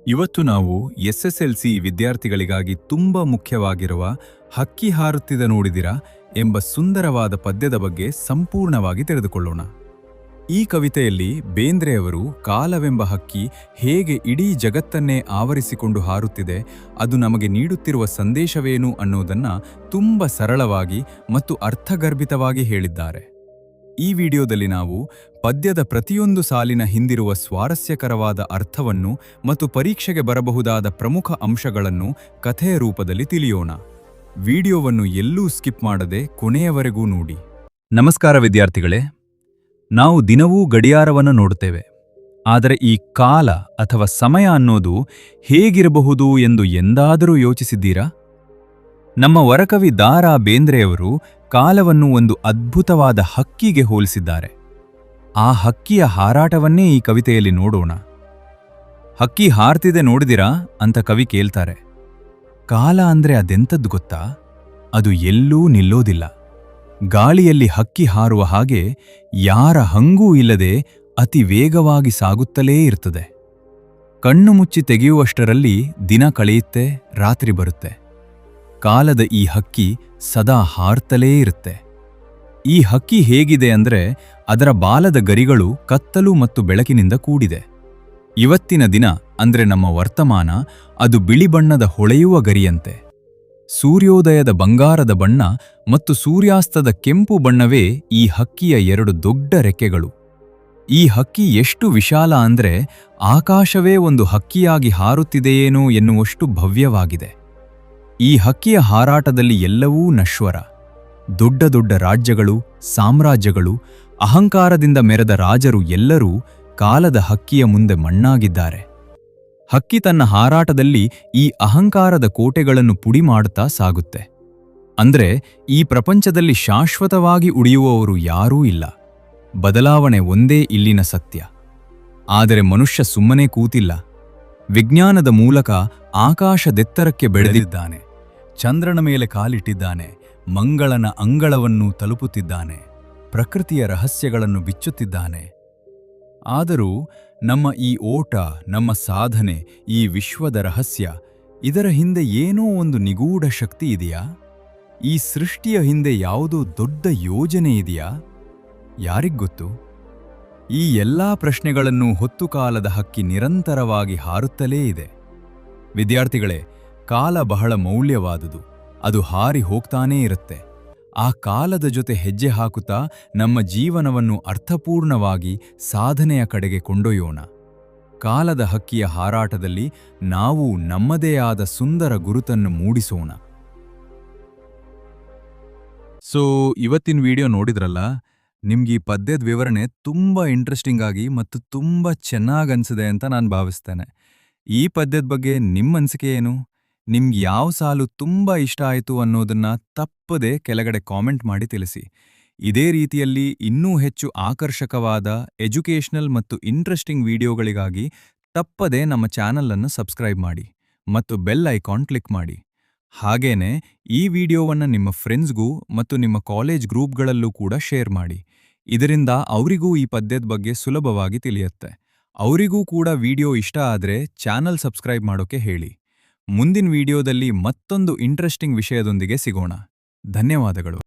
ಇವತ್ತು ನಾವು ಎಸ್ಎಸ್ಎಲ್ಸಿ ವಿದ್ಯಾರ್ಥಿಗಳಿಗಾಗಿ ತುಂಬಾ ಮುಖ್ಯವಾಗಿರುವ ಹಕ್ಕಿ ಹಾರುತ್ತಿದ ನೋಡಿದಿರಾ ಎಂಬ ಸುಂದರವಾದ ಪದ್ಯದ ಬಗ್ಗೆ ಸಂಪೂರ್ಣವಾಗಿ ತಿಳಿದುಕೊಳ್ಳೋಣ. ಈ ಕವಿತೆಯಲ್ಲಿ ಬೇಂದ್ರೆಯವರು ಕಾಲವೆಂಬ ಹಕ್ಕಿ ಹೇಗೆ ಇಡೀ ಜಗತ್ತನ್ನೇ ಆವರಿಸಿಕೊಂಡು ಹಾರುತ್ತಿದೆ, ಅದು ನಮಗೆ ನೀಡುತ್ತಿರುವ ಸಂದೇಶವೇನು ಅನ್ನೋದನ್ನ ತುಂಬ ಸರಳವಾಗಿ ಮತ್ತು ಅರ್ಥಗರ್ಭಿತವಾಗಿ ಹೇಳಿದ್ದಾರೆ. ಈ ವಿಡಿಯೋದಲ್ಲಿ ನಾವು ಪದ್ಯದ ಪ್ರತಿಯೊಂದು ಸಾಲಿನ ಹಿಂದಿರುವ ಸ್ವಾರಸ್ಯಕರವಾದ ಅರ್ಥವನ್ನು ಮತ್ತು ಪರೀಕ್ಷೆಗೆ ಬರಬಹುದಾದ ಪ್ರಮುಖ ಅಂಶಗಳನ್ನು ಕಥೆಯ ರೂಪದಲ್ಲಿ ತಿಳಿಯೋಣ. ವಿಡಿಯೋವನ್ನು ಎಲ್ಲೂ ಸ್ಕಿಪ್ ಮಾಡದೆ ಕೊನೆಯವರೆಗೂ ನೋಡಿ. ನಮಸ್ಕಾರ ವಿದ್ಯಾರ್ಥಿಗಳೇ. ನಾವು ದಿನವೂ ಗಡಿಯಾರವನ್ನು ನೋಡುತ್ತೇವೆ, ಆದರೆ ಈ ಕಾಲ ಅಥವಾ ಸಮಯ ಅನ್ನೋದು ಹೇಗಿರಬಹುದು ಎಂದು ಎಂದಾದರೂ ಯೋಚಿಸಿದ್ದೀರಾ? ನಮ್ಮ ವರಕವಿ ದಾರಾ ಬೇಂದ್ರೆಯವರು ಕಾಲವನ್ನು ಒಂದು ಅದ್ಭುತವಾದ ಹಕ್ಕಿಗೆ ಹೋಲಿಸಿದ್ದಾರೆ. ಆ ಹಕ್ಕಿಯ ಹಾರಾಟವನ್ನೇ ಈ ಕವಿತೆಯಲ್ಲಿ ನೋಡೋಣ. ಹಕ್ಕಿ ಹಾರ್ತಿದೆ ನೋಡಿದಿರಾ ಅಂತ ಕವಿ ಕೇಳ್ತಾರೆ. ಕಾಲ ಅಂದ್ರೆ ಅದೆಂಥದ್ದು ಗೊತ್ತಾ? ಅದು ಎಲ್ಲೂ ನಿಲ್ಲೋದಿಲ್ಲ. ಗಾಳಿಯಲ್ಲಿ ಹಕ್ಕಿ ಹಾರುವ ಹಾಗೆ ಯಾರ ಹಂಗೂ ಇಲ್ಲದೆ ಅತಿ ವೇಗವಾಗಿ ಸಾಗುತ್ತಲೇ ಇರ್ತದೆ. ಕಣ್ಣು ಮುಚ್ಚಿ ತೆಗೆಯುವಷ್ಟರಲ್ಲಿ ದಿನ ಕಳೆಯುತ್ತೆ, ರಾತ್ರಿ ಬರುತ್ತೆ. ಕಾಲದ ಈ ಹಕ್ಕಿ ಸದಾ ಹಾರ್ತಲೇ ಇರುತ್ತೆ. ಈ ಹಕ್ಕಿ ಹೇಗಿದೆ ಅಂದ್ರೆ ಅದರ ಬಾಲದ ಗರಿಗಳು ಕತ್ತಲು ಮತ್ತು ಬೆಳಕಿನಿಂದ ಕೂಡಿದೆ. ಇವತ್ತಿನ ದಿನ ಅಂದ್ರೆ ನಮ್ಮ ವರ್ತಮಾನ, ಅದು ಬಿಳಿ ಬಣ್ಣದ ಹೊಳೆಯುವ ಗರಿಯಂತೆ. ಸೂರ್ಯೋದಯದ ಬಂಗಾರದ ಬಣ್ಣ ಮತ್ತು ಸೂರ್ಯಾಸ್ತದ ಕೆಂಪು ಬಣ್ಣವೇ ಈ ಹಕ್ಕಿಯ ಎರಡು ದೊಡ್ಡ ರೆಕ್ಕೆಗಳು. ಈ ಹಕ್ಕಿ ಎಷ್ಟು ವಿಶಾಲ ಅಂದ್ರೆ ಆಕಾಶವೇ ಒಂದು ಹಕ್ಕಿಯಾಗಿ ಹಾರುತ್ತಿದೆಯೇನೋ ಎನ್ನುವಷ್ಟು ಭವ್ಯವಾಗಿದೆ. ಈ ಹಕ್ಕಿಯ ಹಾರಾಟದಲ್ಲಿ ಎಲ್ಲವೂ ನಶ್ವರ. ದೊಡ್ಡ ದೊಡ್ಡ ರಾಜ್ಯಗಳು, ಸಾಮ್ರಾಜ್ಯಗಳು, ಅಹಂಕಾರದಿಂದ ಮೆರೆದ ರಾಜರು ಎಲ್ಲರೂ ಕಾಲದ ಹಕ್ಕಿಯ ಮುಂದೆ ಮಣ್ಣಾಗಿದ್ದಾರೆ. ಹಕ್ಕಿ ತನ್ನ ಹಾರಾಟದಲ್ಲಿ ಈ ಅಹಂಕಾರದ ಕೋಟೆಗಳನ್ನು ಪುಡಿ ಮಾಡುತ್ತಾ ಸಾಗುತ್ತೆ. ಅಂದ್ರೆ ಈ ಪ್ರಪಂಚದಲ್ಲಿ ಶಾಶ್ವತವಾಗಿ ಉಳಿಯುವವರು ಯಾರೂ ಇಲ್ಲ. ಬದಲಾವಣೆ ಒಂದೇ ಇಲ್ಲಿನ ಸತ್ಯ. ಆದರೆ ಮನುಷ್ಯ ಸುಮ್ಮನೆ ಕೂತಿಲ್ಲ. ವಿಜ್ಞಾನದ ಮೂಲಕ ಆಕಾಶದೆತ್ತರಕ್ಕೆ ಬೆಳೆದಿದ್ದಾನೆ. ಚಂದ್ರನ ಮೇಲೆ ಕಾಲಿಟ್ಟಿದ್ದಾನೆ. ಮಂಗಳನ ಅಂಗಳವನ್ನು ತಲುಪುತ್ತಿದ್ದಾನೆ. ಪ್ರಕೃತಿಯ ರಹಸ್ಯಗಳನ್ನು ಬಿಚ್ಚುತ್ತಿದ್ದಾನೆ. ಆದರೂ ನಮ್ಮ ಈ ಓಟ, ನಮ್ಮ ಸಾಧನೆ, ಈ ವಿಶ್ವದ ರಹಸ್ಯ, ಇದರ ಹಿಂದೆ ಏನೋ ಒಂದು ನಿಗೂಢ ಶಕ್ತಿ ಇದೆಯಾ? ಈ ಸೃಷ್ಟಿಯ ಹಿಂದೆ ಯಾವುದೋ ದೊಡ್ಡ ಯೋಜನೆ ಇದೆಯಾ? ಯಾರಿಗ್ಗೊತ್ತು? ಈ ಎಲ್ಲಾ ಪ್ರಶ್ನೆಗಳನ್ನು ಹೊತ್ತು ಕಾಲದ ಹಕ್ಕಿ ನಿರಂತರವಾಗಿ ಹಾರುತ್ತಲೇ ಇದೆ. ವಿದ್ಯಾರ್ಥಿಗಳೇ, ಕಾಲ ಬಹಳ ಮೌಲ್ಯವಾದುದು. ಅದು ಹಾರಿ ಹೋಗ್ತಾನೇ ಇರುತ್ತೆ. ಆ ಕಾಲದ ಜೊತೆ ಹೆಜ್ಜೆ ಹಾಕುತ್ತಾ ನಮ್ಮ ಜೀವನವನ್ನು ಅರ್ಥಪೂರ್ಣವಾಗಿ ಸಾಧನೆಯ ಕಡೆಗೆ ಕೊಂಡೊಯ್ಯೋಣ. ಕಾಲದ ಹಕ್ಕಿಯ ಹಾರಾಟದಲ್ಲಿ ನಾವು ನಮ್ಮದೇ ಆದ ಸುಂದರ ಗುರುತನ್ನು ಮೂಡಿಸೋಣ. ಇವತ್ತಿನ ವಿಡಿಯೋ ನೋಡಿದ್ರಲ್ಲ, ನಿಮ್ಗೆ ಈ ಪದ್ಯದ ವಿವರಣೆ ತುಂಬಾ ಇಂಟ್ರೆಸ್ಟಿಂಗ್ ಆಗಿ ಮತ್ತು ತುಂಬಾ ಚೆನ್ನಾಗನ್ಸಿದೆ ಅಂತ ನಾನು ಭಾವಿಸ್ತೇನೆ. ಈ ಪದ್ಯದ ಬಗ್ಗೆ ನಿಮ್ಮ ಅನಿಸಿಕೆ ಏನು? ನಿಮ್ಗೆ ಯಾವ ಸಾಲು ತುಂಬಾ ಇಷ್ಟ ಆಯಿತು ಅನ್ನೋದನ್ನ ತಪ್ಪದೆ ಕೆಳಗಡೆ ಕಾಮೆಂಟ್ ಮಾಡಿ ತಿಳಿಸಿ. ಇದೇ ರೀತಿಯಲ್ಲಿ ಇನ್ನೂ ಹೆಚ್ಚು ಆಕರ್ಷಕವಾದ ಎಜುಕೇಷನಲ್ ಮತ್ತು ಇಂಟ್ರೆಸ್ಟಿಂಗ್ ವಿಡಿಯೋಗಳಿಗಾಗಿ ತಪ್ಪದೆ ನಮ್ಮ ಚಾನಲ್ ಅನ್ನು ಸಬ್ಸ್ಕ್ರೈಬ್ ಮಾಡಿ ಮತ್ತು ಬೆಲ್ ಐಕಾನ್ ಕ್ಲಿಕ್ ಮಾಡಿ. ಹಾಗೇನೆ ಈ ವಿಡಿಯೋವನ್ನು ನಿಮ್ಮ ಫ್ರೆಂಡ್ಸ್ಗೂ ಮತ್ತು ನಿಮ್ಮ ಕಾಲೇಜ್ ಗ್ರೂಪ್ಗಳಲ್ಲೂ ಕೂಡ ಶೇರ್ ಮಾಡಿ. ಇದರಿಂದ ಅವರಿಗೂ ಈ ಪದ್ಯದ ಬಗ್ಗೆ ಸುಲಭವಾಗಿ ತಿಳಿಯುತ್ತೆ. ಅವರಿಗೂ ಕೂಡ ವಿಡಿಯೋ ಇಷ್ಟ ಆದ್ರೆ ಚಾನಲ್ ಸಬ್ಸ್ಕ್ರೈಬ್ ಮಾಡೋಕೆ ಹೇಳಿ. ಮುಂದಿನ ವಿಡಿಯೋದಲ್ಲಿ ಮತ್ತೊಂದು ಇಂಟ್ರೆಸ್ಟಿಂಗ್ ವಿಷಯದೊಂದಿಗೆ ಸಿಗೋಣ. ಧನ್ಯವಾದಗಳು.